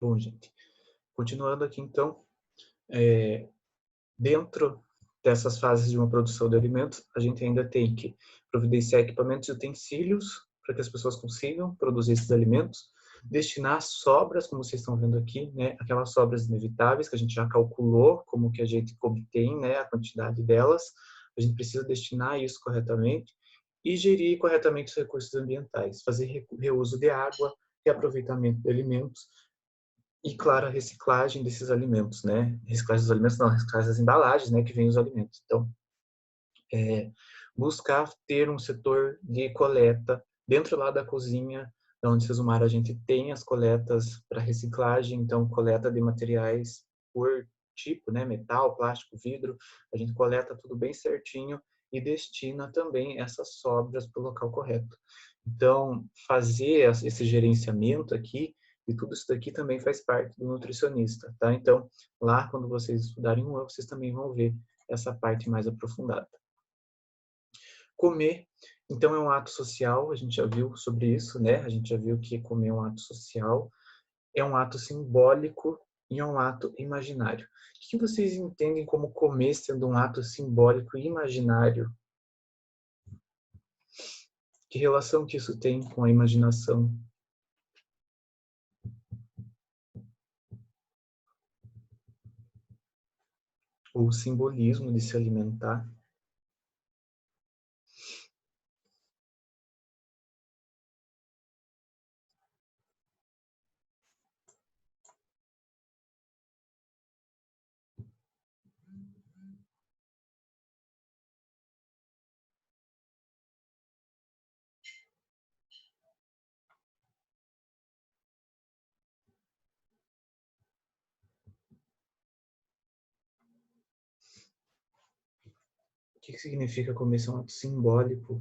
Bom, gente, continuando aqui então, é, dentro dessas fases de uma produção de alimentos, a gente ainda tem que providenciar equipamentos e utensílios para que as pessoas consigam produzir esses alimentos, destinar sobras, como vocês estão vendo aqui, né, aquelas sobras inevitáveis que a gente já calculou como que a gente obtém, né, a quantidade delas, a gente precisa destinar isso corretamente e gerir corretamente os recursos ambientais, fazer reuso de água, reaproveitamento de alimentos, e, claro, a reciclagem desses alimentos, né? Reciclagem dos alimentos, não, reciclagem das embalagens, né? Que vem os alimentos. Então, buscar ter um setor de coleta dentro lá da cozinha, onde Sesumar a gente tem as coletas para reciclagem, então coleta de materiais por tipo, né? Metal, plástico, vidro, a gente coleta tudo bem certinho e destina também essas sobras para o local correto. Então, fazer esse gerenciamento aqui e tudo isso daqui também faz parte do nutricionista, tá? Então, lá quando vocês estudarem o vocês também vão ver essa parte mais aprofundada. Comer, então, é um ato social, a gente já viu sobre isso, né? A gente já viu que comer é um ato social, é um ato simbólico e é um ato imaginário. O que vocês entendem como comer sendo um ato simbólico e imaginário? Que relação que isso tem com a imaginação? Ou o simbolismo de se alimentar? O que significa comer ser um ato simbólico?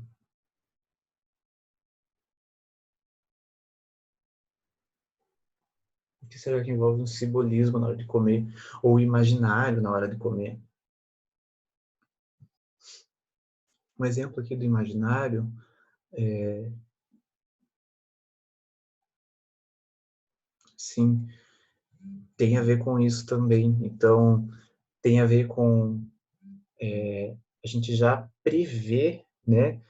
O que será que envolve um simbolismo na hora de comer? Ou imaginário na hora de comer? Um exemplo aqui do imaginário, sim, tem a ver com isso também. Então, tem a ver com a gente já prever, né,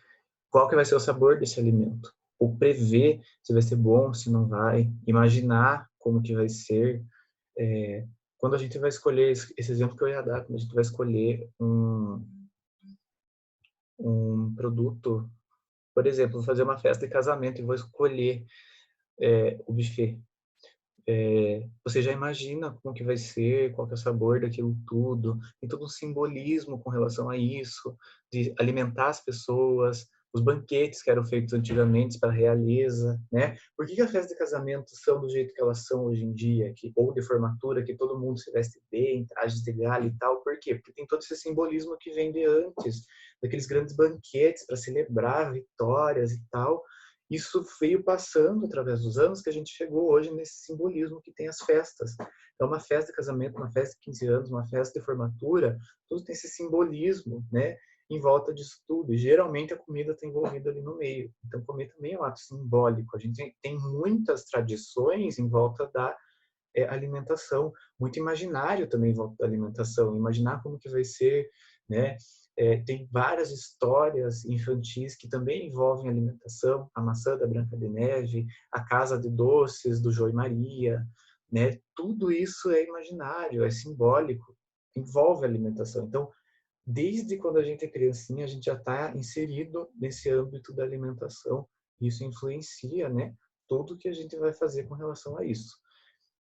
qual que vai ser o sabor desse alimento. Ou prever se vai ser bom, se não vai. Imaginar como que vai ser. Quando a gente vai escolher, esse exemplo que eu ia dar, quando a gente vai escolher um produto, por exemplo, vou fazer uma festa de casamento e vou escolher o buffet. Você já imagina como que vai ser, qual que é o sabor daquilo tudo, tem todo um simbolismo com relação a isso, de alimentar as pessoas, os banquetes que eram feitos antigamente para a realeza, né? Por que a festa de casamento são do jeito que elas são hoje em dia, ou de formatura, que todo mundo se veste bem, trajes de gala e tal? Por quê? Porque tem todo esse simbolismo que vem de antes, daqueles grandes banquetes para celebrar vitórias e tal. Isso veio passando através dos anos que a gente chegou hoje nesse simbolismo que tem as festas. Então, uma festa de casamento, uma festa de 15 anos, uma festa de formatura, tudo tem esse simbolismo, né, em volta disso tudo. E geralmente a comida está envolvida ali no meio. Então, comer também é um ato simbólico. A gente tem muitas tradições em volta da alimentação, muito imaginário também em volta da alimentação, imaginar como que vai ser, né? Tem várias histórias infantis que também envolvem alimentação, a maçã da Branca de Neve, a casa de doces do João e Maria, né? Tudo isso é imaginário, é simbólico, envolve alimentação. Então, desde quando a gente é criancinha, a gente já está inserido nesse âmbito da alimentação. Isso influencia, né? Tudo que a gente vai fazer com relação a isso.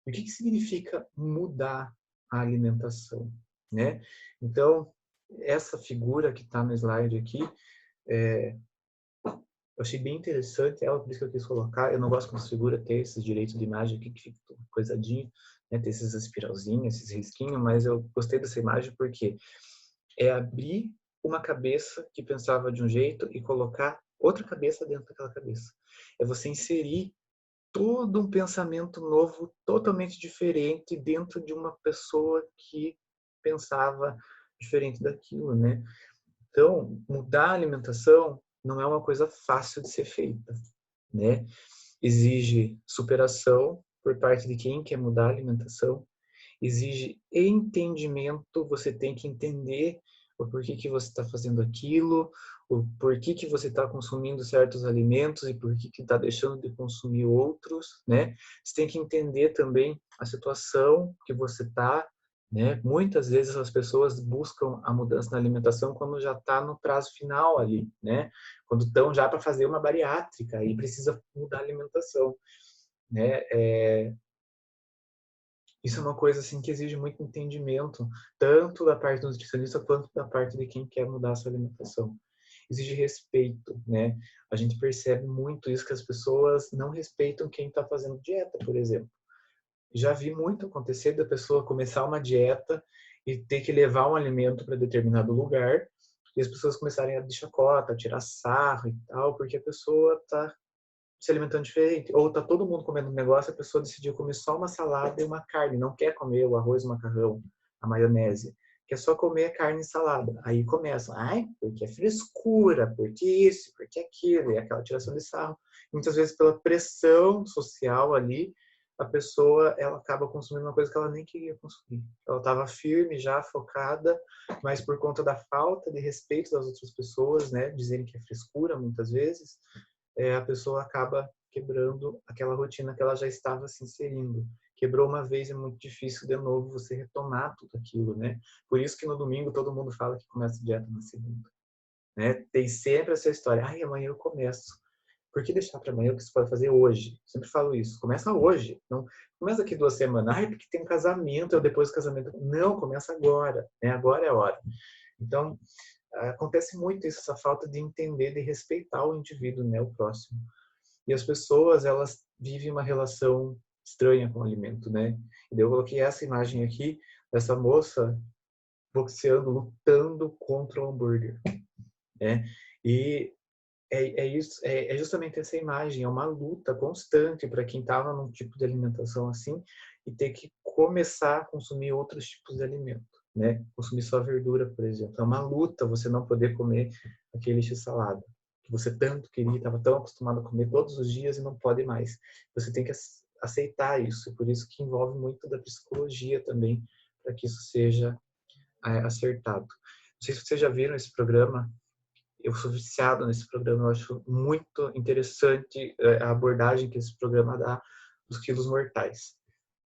O que significa mudar a alimentação, né? Então, essa figura que está no slide aqui, eu achei bem interessante ela, por isso que eu quis colocar. Eu não gosto quando essa figura tem esses direitos de imagem aqui, que fica tudo coisadinho, né? Tem esses espiralzinhos, esses risquinhos, mas eu gostei dessa imagem porque é abrir uma cabeça que pensava de um jeito e colocar outra cabeça dentro daquela cabeça. É você inserir todo um pensamento novo, totalmente diferente, dentro de uma pessoa que pensava diferente daquilo, né? Então, mudar a alimentação não é uma coisa fácil de ser feita, né? Exige superação, por parte de quem quer mudar a alimentação, exige entendimento, você tem que entender o porquê que você está fazendo aquilo, o porquê que você está consumindo certos alimentos e porquê que está deixando de consumir outros, né? Você tem que entender também a situação que você está, né? Muitas vezes as pessoas buscam a mudança na alimentação quando já está no prazo final ali, né? Quando estão já para fazer uma bariátrica e precisa mudar a alimentação, né? Isso é uma coisa assim que exige muito entendimento, tanto da parte do nutricionista quanto da parte de quem quer mudar a sua alimentação. Exige respeito, né? A gente percebe muito isso, que as pessoas não respeitam quem está fazendo dieta, por exemplo. Já vi muito acontecer da pessoa começar uma dieta e ter que levar um alimento para determinado lugar e as pessoas começarem a de chacota, a tirar sarro e tal, porque a pessoa está se alimentando diferente. Ou tá todo mundo comendo um negócio, a pessoa decidiu comer só uma salada e uma carne, não quer comer o arroz, o macarrão, a maionese. Quer só comer carne e salada. Aí começam, ai, porque é frescura, porque isso, porque aquilo, e aquela tiração de sarro. Muitas vezes pela pressão social ali, a pessoa ela acaba consumindo uma coisa que ela nem queria consumir. Ela estava firme já, focada, mas por conta da falta de respeito das outras pessoas, né, dizerem que é frescura muitas vezes, a pessoa acaba quebrando aquela rotina que ela já estava se inserindo. Quebrou uma vez, é muito difícil de novo você retomar tudo aquilo, né? Por isso que no domingo todo mundo fala que começa a dieta na segunda, né? Tem sempre essa história, ai, amanhã eu começo. Por que deixar para amanhã o que você pode fazer hoje? Sempre falo isso. Começa hoje. Não começa daqui 2 semanas. Ai, porque tem um casamento, eu depois do casamento. Não, começa agora, né? Agora é a hora. Então, acontece muito isso, essa falta de entender, de respeitar o indivíduo, né, o próximo. E as pessoas, elas vivem uma relação estranha com o alimento, né? E daí eu coloquei essa imagem aqui dessa moça boxeando, lutando contra o hambúrguer, né? E isso, é justamente essa imagem, é uma luta constante para quem estava num tipo de alimentação assim e ter que começar a consumir outros tipos de alimento, né? Consumir só verdura, por exemplo. É uma luta você não poder comer aquele x-salada que você tanto queria, estava tão acostumado a comer todos os dias e não pode mais. Você tem que aceitar isso, e por isso que envolve muito da psicologia também, para que isso seja acertado. Não sei se vocês já viram esse programa, eu sou viciado nesse programa, eu acho muito interessante a abordagem que esse programa dá dos quilos mortais.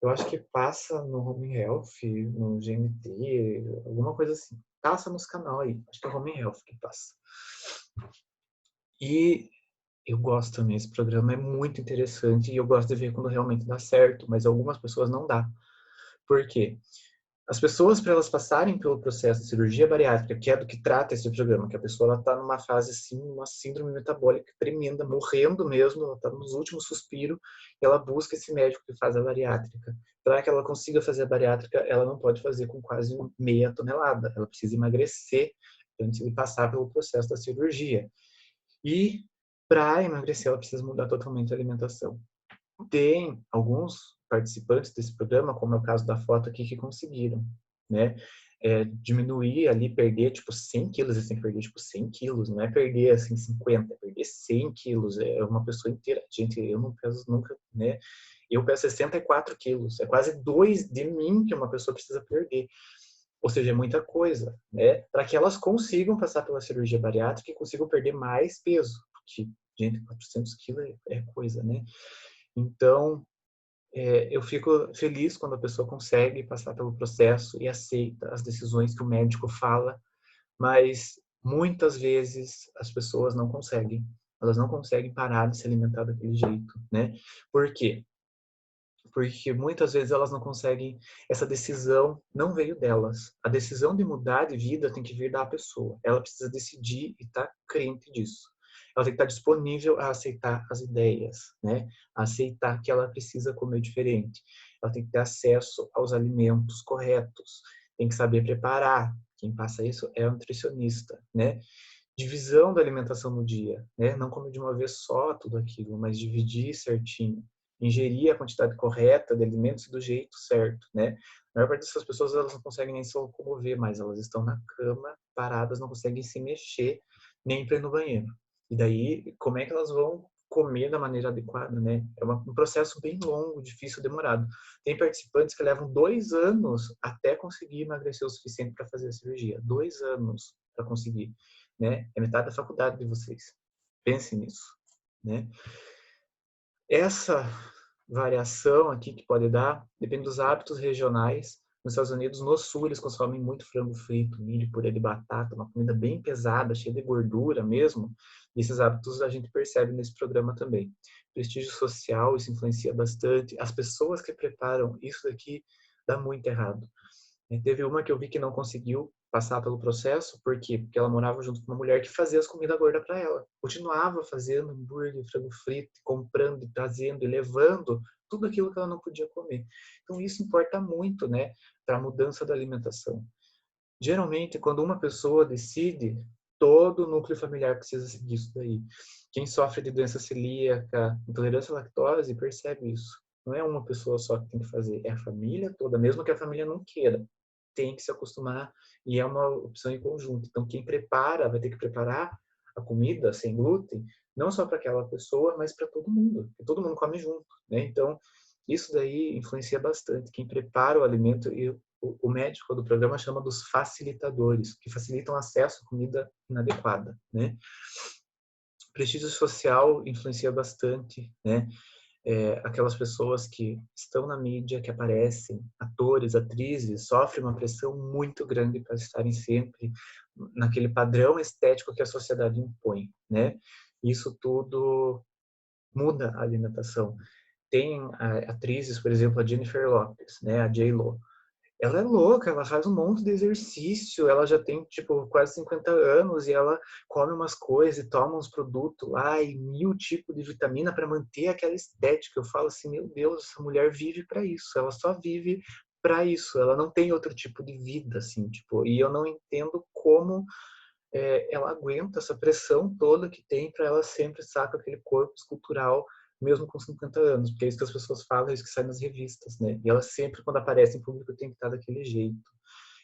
Eu acho que passa no Home Health, no GNT, alguma coisa assim. Passa nos canais aí, acho que é Home Health que passa. E eu gosto também, esse programa é muito interessante e eu gosto de ver quando realmente dá certo, mas algumas pessoas não dá. Por quê? As pessoas, para elas passarem pelo processo de cirurgia bariátrica, que é do que trata esse programa, que a pessoa está numa fase assim, uma síndrome metabólica tremenda, morrendo mesmo, ela está nos últimos suspiros, e ela busca esse médico que faz a bariátrica. Para que ela consiga fazer a bariátrica, ela não pode fazer com quase meia tonelada, ela precisa emagrecer antes de passar pelo processo da cirurgia. E para emagrecer, ela precisa mudar totalmente a alimentação. Tem alguns participantes desse programa, como é o caso da foto aqui, que conseguiram, né? Diminuir ali, perder tipo 100 quilos, eles têm que perder tipo 100 quilos, não é perder assim 50, é perder 100 quilos, é uma pessoa inteira. Gente, eu não peso nunca, né? Eu peso 64 quilos, é quase 2 de mim que uma pessoa precisa perder. Ou seja, é muita coisa, né? Para que elas consigam passar pela cirurgia bariátrica e consigam perder mais peso, porque, gente, 400 quilos é coisa, né? Então, eu fico feliz quando a pessoa consegue passar pelo processo e aceita as decisões que o médico fala, mas muitas vezes as pessoas não conseguem. Elas não conseguem parar de se alimentar daquele jeito, né? Por quê? Porque muitas vezes elas não conseguem, essa decisão não veio delas. A decisão de mudar de vida tem que vir da pessoa. Ela precisa decidir e estar crente disso. Ela tem que estar disponível a aceitar as ideias, né? A aceitar que ela precisa comer diferente. Ela tem que ter acesso aos alimentos corretos. Tem que saber preparar. Quem passa isso é o nutricionista, né? Divisão da alimentação no dia, né? Não comer de uma vez só tudo aquilo, mas dividir certinho, ingerir a quantidade correta de alimentos do jeito certo, né? A maior parte dessas pessoas, elas não conseguem nem se locomover mais, elas estão na cama, paradas, não conseguem se mexer, nem para ir no banheiro. E daí, como é que elas vão comer da maneira adequada, né? É um processo bem longo, difícil, demorado. Tem participantes que levam 2 anos até conseguir emagrecer o suficiente para fazer a cirurgia. 2 anos para conseguir, né? É metade da faculdade de vocês. Pense nisso, né? Essa variação aqui que pode dar depende dos hábitos regionais. Nos Estados Unidos, no sul, eles consomem muito frango frito, milho, purê de batata, uma comida bem pesada, cheia de gordura mesmo. E esses hábitos a gente percebe nesse programa também. Prestígio social, isso influencia bastante. As pessoas que preparam isso daqui dá muito errado. Teve uma que eu vi que não conseguiu passar pelo processo, por quê? Porque ela morava junto com uma mulher que fazia as comidas gordas para ela. Continuava fazendo hambúrguer, frango frito, comprando, e trazendo e levando tudo aquilo que ela não podia comer. Então isso importa muito, né, para a mudança da alimentação. Geralmente, quando uma pessoa decide, todo o núcleo familiar precisa seguir isso daí. Quem sofre de doença celíaca, intolerância à lactose, percebe isso. Não é uma pessoa só que tem que fazer, é a família toda, mesmo que a família não queira. Tem que se acostumar e é uma opção em conjunto. Então, quem prepara, vai ter que preparar a comida sem glúten, não só para aquela pessoa, mas para todo mundo. Porque todo mundo come junto, né? Então, isso daí influencia bastante. Quem prepara o alimento e o médico do programa chama dos facilitadores, que facilitam acesso à comida inadequada, né? Prestígio social influencia bastante, né? Aquelas pessoas que estão na mídia, que aparecem, atores, atrizes, sofrem uma pressão muito grande para estarem sempre naquele padrão estético que a sociedade impõe, né? Isso tudo muda a alimentação. Tem atrizes, por exemplo, a Jennifer Lopez, né? A J.Lo. Ela é louca, ela faz um monte de exercício, ela já tem, tipo, quase 50 anos e ela come umas coisas e toma uns produtos lá e 1000 tipos de vitamina para manter aquela estética. Eu falo assim, meu Deus, essa mulher vive para isso, ela só vive para isso, ela não tem outro tipo de vida, assim, tipo, e eu não entendo como ela aguenta essa pressão toda que tem para ela sempre estar com aquele corpo escultural, mesmo com 50 anos, porque é isso que as pessoas falam, é isso que sai nas revistas, né? E ela sempre, quando aparece em público, tem que estar daquele jeito.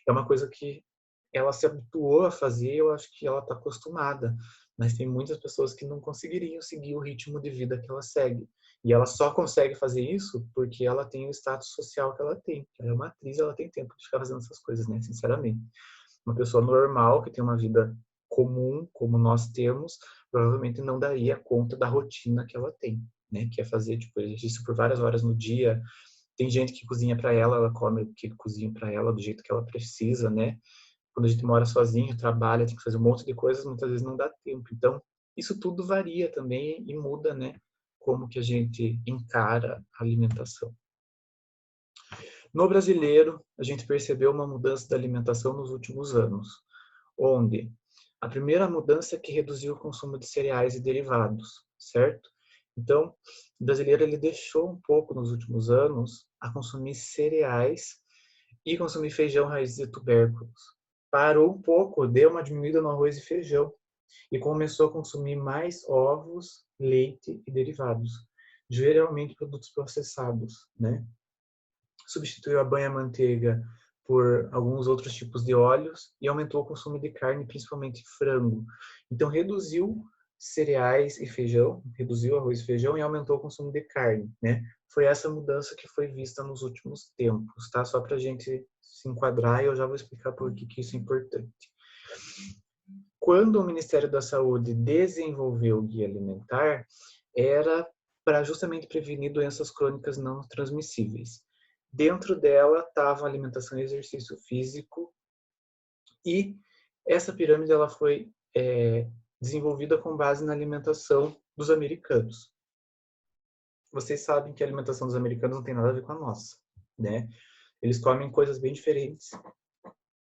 É uma coisa que ela se habituou a fazer, eu acho que ela está acostumada, mas tem muitas pessoas que não conseguiriam seguir o ritmo de vida que ela segue. E ela só consegue fazer isso porque ela tem o status social que ela tem. Ela é uma atriz, ela tem tempo de ficar fazendo essas coisas, né? Sinceramente. Uma pessoa normal, que tem uma vida comum, como nós temos, provavelmente não daria conta da rotina que ela tem, né? Que é fazer, tipo, exercício por várias horas no dia. Tem gente que cozinha para ela, ela come o que cozinha para ela do jeito que ela precisa, né? Quando a gente mora sozinho, trabalha, tem que fazer um monte de coisas, muitas vezes não dá tempo. Então, isso tudo varia também e muda, né? Como que a gente encara a alimentação. No brasileiro, a gente percebeu uma mudança da alimentação nos últimos anos, onde a primeira mudança é que reduziu o consumo de cereais e derivados, certo? Então, o brasileiro ele deixou um pouco nos últimos anos a consumir cereais e consumir feijão, raízes e tubérculos. Parou um pouco, deu uma diminuída no arroz e feijão e começou a consumir mais ovos, leite e derivados, geralmente produtos processados, né? Substituiu a banha-manteiga por alguns outros tipos de óleos e aumentou o consumo de carne, principalmente frango. Então, reduziu cereais e feijão, reduziu arroz e feijão e aumentou o consumo de carne, né? Foi essa mudança que foi vista nos últimos tempos, tá? Só para a gente se enquadrar e eu já vou explicar por que isso é importante. Quando o Ministério da Saúde desenvolveu o Guia Alimentar, era para justamente prevenir doenças crônicas não transmissíveis. Dentro dela estava alimentação e exercício físico e essa pirâmide ela foi desenvolvida com base na alimentação dos americanos. Vocês sabem que a alimentação dos americanos não tem nada a ver com a nossa, né? Eles comem coisas bem diferentes.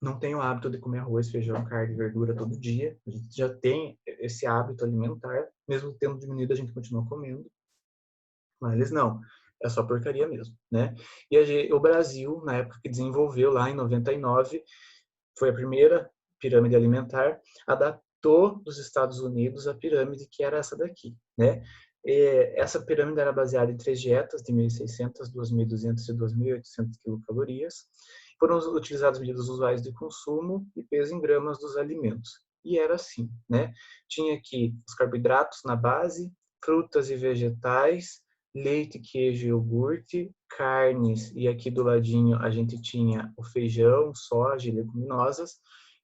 Não tem o hábito de comer arroz, feijão, carne, verdura todo dia. A gente já tem esse hábito alimentar, mesmo tendo diminuído, a gente continua comendo. Mas eles não. É só porcaria mesmo, né? E o Brasil, na época que desenvolveu, lá em 99, foi a primeira pirâmide alimentar, adaptou dos Estados Unidos a pirâmide que era essa daqui, né? Essa pirâmide era baseada em 3 dietas de 1.600, 2.200 e 2.800 quilocalorias. Foram utilizadas medidas usuais de consumo e peso em gramas dos alimentos. E era assim, né? Tinha aqui os carboidratos na base, frutas e vegetais, leite, queijo e iogurte, carnes, e aqui do ladinho a gente tinha o feijão, soja e leguminosas.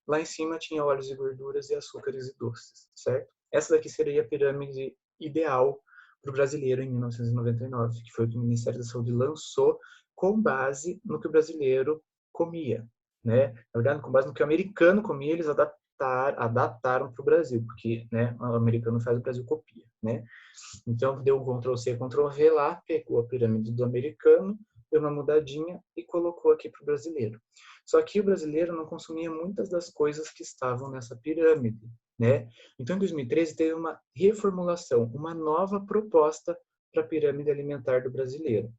Lá em cima tinha óleos e gorduras e açúcares e doces, certo? Essa daqui seria a pirâmide ideal para o brasileiro em 1999, que foi o que o Ministério da Saúde lançou com base no que o brasileiro comia, né? Na verdade, com base no que o americano comia, eles adaptaram para o Brasil, porque, né, o americano faz, o Brasil copia, né? Então, deu um Ctrl+C, Ctrl+V lá, pegou a pirâmide do americano, deu uma mudadinha e colocou aqui para o brasileiro. Só que o brasileiro não consumia muitas das coisas que estavam nessa pirâmide, né? Então, em 2013, teve uma reformulação, uma nova proposta para a pirâmide alimentar do brasileiro.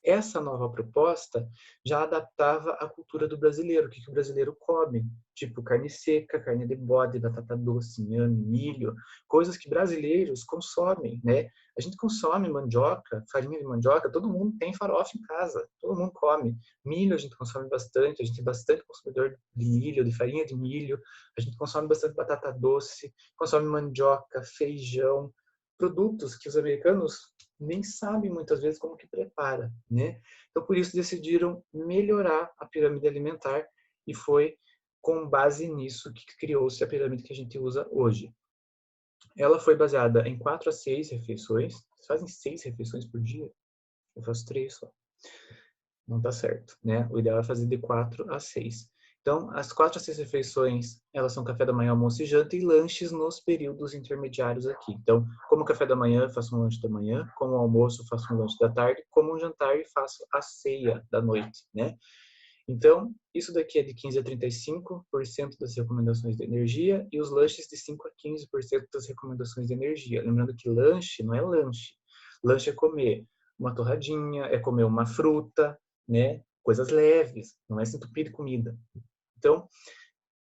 Essa nova proposta já adaptava a cultura do brasileiro, o que o brasileiro come, tipo carne seca, carne de bode, batata doce, inhame, milho, coisas que brasileiros consomem, né? A gente consome mandioca, farinha de mandioca, todo mundo tem farofa em casa, todo mundo come. Milho a gente consome bastante, a gente é bastante consumidor de milho, de farinha de milho, a gente consome bastante batata doce, consome mandioca, feijão, produtos que os americanos nem sabem muitas vezes como que prepara, né? Então por isso decidiram melhorar a pirâmide alimentar e foi com base nisso que criou-se a pirâmide que a gente usa hoje. Ela foi baseada em 4 a 6 refeições. Vocês fazem 6 refeições por dia? Eu faço 3 só. Não tá certo, né? O ideal é fazer de 4 a 6. Então, as 4 a 6 refeições, elas são café da manhã, almoço e janta, e lanches nos períodos intermediários aqui. Então, como café da manhã, faço um lanche da manhã, como almoço, faço um lanche da tarde, como um jantar e faço a ceia da noite, né? Então, isso daqui é de 15 a 35% das recomendações de energia e os lanches de 5 a 15% das recomendações de energia. Lembrando que lanche não é lanche. Lanche é comer uma torradinha, é comer uma fruta, né? Coisas leves, não é se entupir de comida. Então,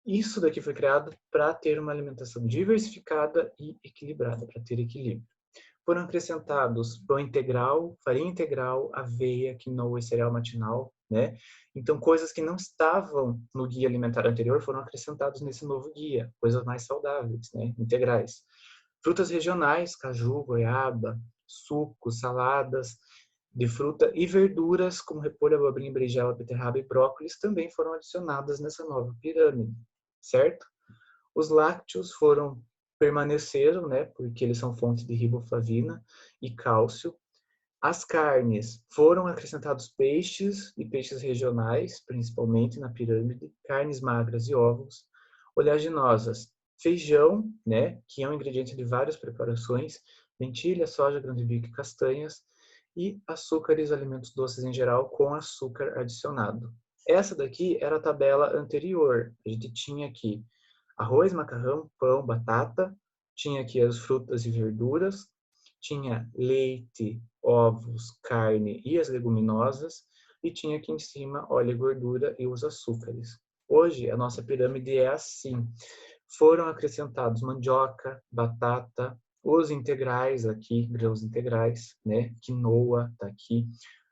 isso daqui foi criado para ter uma alimentação diversificada e equilibrada, para ter equilíbrio. Foram acrescentados pão integral, farinha integral, aveia, quinoa e cereal matinal, né? Então, coisas que não estavam no guia alimentar anterior foram acrescentadas nesse novo guia, coisas mais saudáveis, né? Integrais. Frutas regionais, caju, goiaba, sucos, saladas de fruta e verduras como repolho, abobrinha, berinjela, beterraba e brócolis também foram adicionadas nessa nova pirâmide, certo? Os lácteos permaneceram, né, porque eles são fonte de riboflavina e cálcio. As carnes foram acrescentados peixes e peixes regionais, principalmente na pirâmide, carnes magras e ovos, oleaginosas, feijão, né, que é um ingrediente de várias preparações, lentilha, soja, grão de bico e castanhas, e açúcares, alimentos doces em geral, com açúcar adicionado. Essa daqui era a tabela anterior. A gente tinha aqui arroz, macarrão, pão, batata, tinha aqui as frutas e verduras, tinha leite, ovos, carne e as leguminosas, e tinha aqui em cima óleo e gordura e os açúcares. Hoje, a nossa pirâmide é assim. Foram acrescentados mandioca, batata, os integrais aqui, grãos integrais, né? Quinoa tá aqui.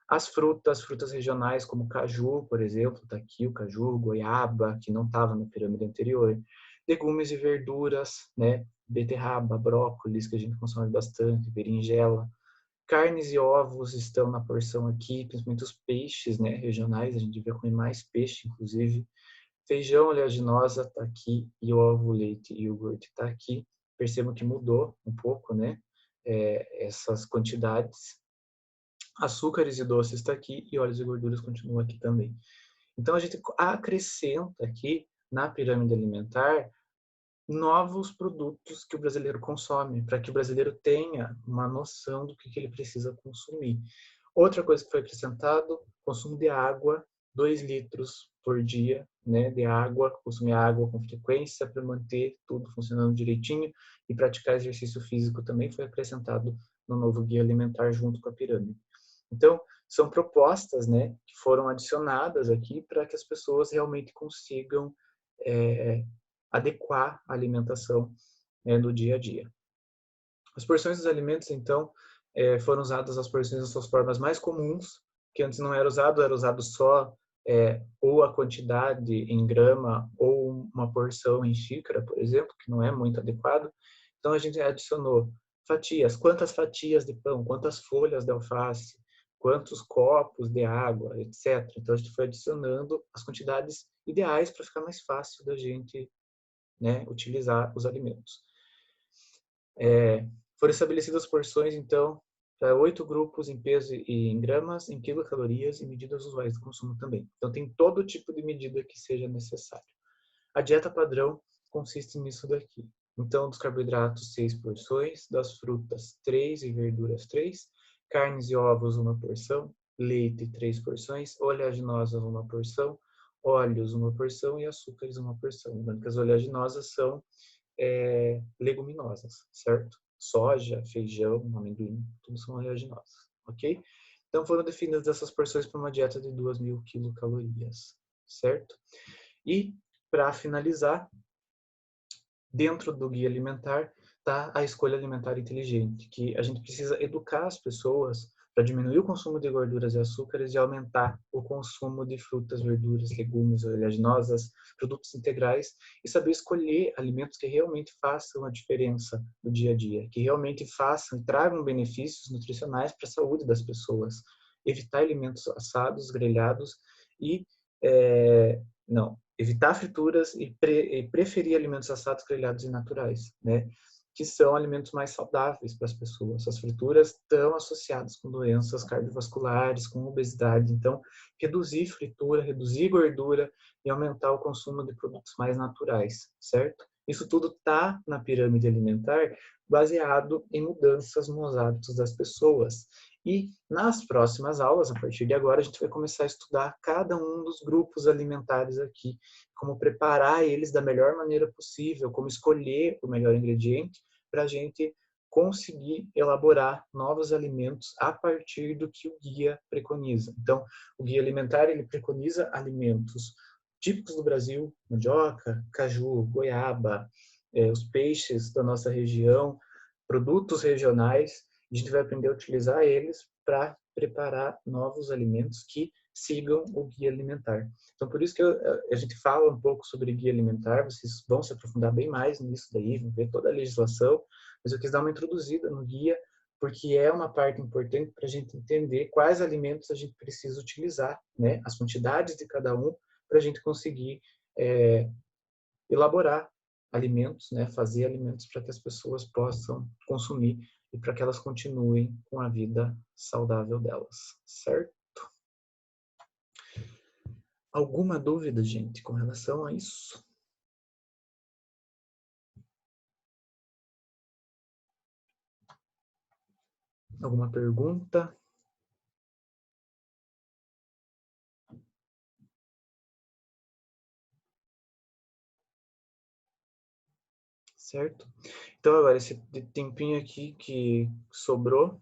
As frutas regionais, como caju, por exemplo, tá aqui o caju, goiaba, que não estava na pirâmide anterior. Legumes e verduras, né? Beterraba, brócolis, que a gente consome bastante, berinjela. Carnes e ovos estão na porção aqui, principalmente os peixes, né, regionais, a gente devia comer mais peixe, inclusive. Feijão, oleaginosa está aqui, e ovo, leite e iogurte está aqui. Percebam que mudou um pouco, né, essas quantidades. Açúcares e doces está aqui, e óleos e gorduras continuam aqui também. Então, a gente acrescenta aqui, na pirâmide alimentar, novos produtos que o brasileiro consome, para que o brasileiro tenha uma noção do que ele precisa consumir. Outra coisa que foi acrescentado, consumo de água, 2 litros por dia, né, de água, consumir água com frequência para manter tudo funcionando direitinho e praticar exercício físico também foi acrescentado no novo guia alimentar junto com a pirâmide. Então, são propostas, né, que foram adicionadas aqui para que as pessoas realmente consigam adequar a alimentação, né, do dia a dia. As porções dos alimentos, então, foram usadas as porções nas suas formas mais comuns, que antes não era usado só ou a quantidade em grama ou uma porção em xícara, por exemplo, que não é muito adequado. Então, a gente adicionou fatias, quantas fatias de pão, quantas folhas de alface, quantos copos de água, etc. Então, a gente foi adicionando as quantidades ideais para ficar mais fácil da gente, né, utilizar os alimentos. Foram estabelecidas porções, então, para 8 grupos em peso e em gramas, em quilocalorias e medidas usuais de consumo também. Então, tem todo tipo de medida que seja necessário. A dieta padrão consiste nisso daqui. Então, dos carboidratos, 6 porções, das frutas, 3 e verduras, 3, carnes e ovos, 1 porção, leite, 3 porções, oleaginosas, 1 porção, óleos, 1 porção e açúcares, 1 porção. Lembrando que as oleaginosas são leguminosas, certo? Soja, feijão, amendoim, tudo são oleaginosas, ok? Então, foram definidas essas porções para uma dieta de 2.000 quilocalorias, certo? E, para finalizar, dentro do guia alimentar está a escolha alimentar inteligente, que a gente precisa educar as pessoas para diminuir o consumo de gorduras e açúcares e aumentar o consumo de frutas, verduras, legumes, oleaginosas, produtos integrais e saber escolher alimentos que realmente façam a diferença no dia a dia, que realmente façam e tragam benefícios nutricionais para a saúde das pessoas. Evitar alimentos assados, grelhados e evitar frituras e preferir alimentos assados, grelhados e naturais, né? Que são alimentos mais saudáveis para as pessoas. As frituras estão associadas com doenças cardiovasculares, com obesidade. Então, reduzir fritura, reduzir gordura e aumentar o consumo de produtos mais naturais, certo? Isso tudo está na pirâmide alimentar baseado em mudanças nos hábitos das pessoas. E nas próximas aulas, a partir de agora, a gente vai começar a estudar cada um dos grupos alimentares aqui, como preparar eles da melhor maneira possível, como escolher o melhor ingrediente para a gente conseguir elaborar novos alimentos a partir do que o guia preconiza. Então, o guia alimentar, ele preconiza alimentos típicos do Brasil, mandioca, caju, goiaba, os peixes da nossa região, produtos regionais. A gente vai aprender a utilizar eles para preparar novos alimentos que sigam o guia alimentar. Então, por isso que a gente fala um pouco sobre guia alimentar, vocês vão se aprofundar bem mais nisso daí, vão ver toda a legislação, mas eu quis dar uma introduzida no guia, porque é uma parte importante para a gente entender quais alimentos a gente precisa utilizar, né? As quantidades de cada um, para a gente conseguir elaborar alimentos, né? Fazer alimentos para que as pessoas possam consumir e para que elas continuem com a vida saudável delas, certo? Alguma dúvida, gente, com relação a isso? Alguma pergunta? Certo? Então, agora, esse tempinho aqui que sobrou,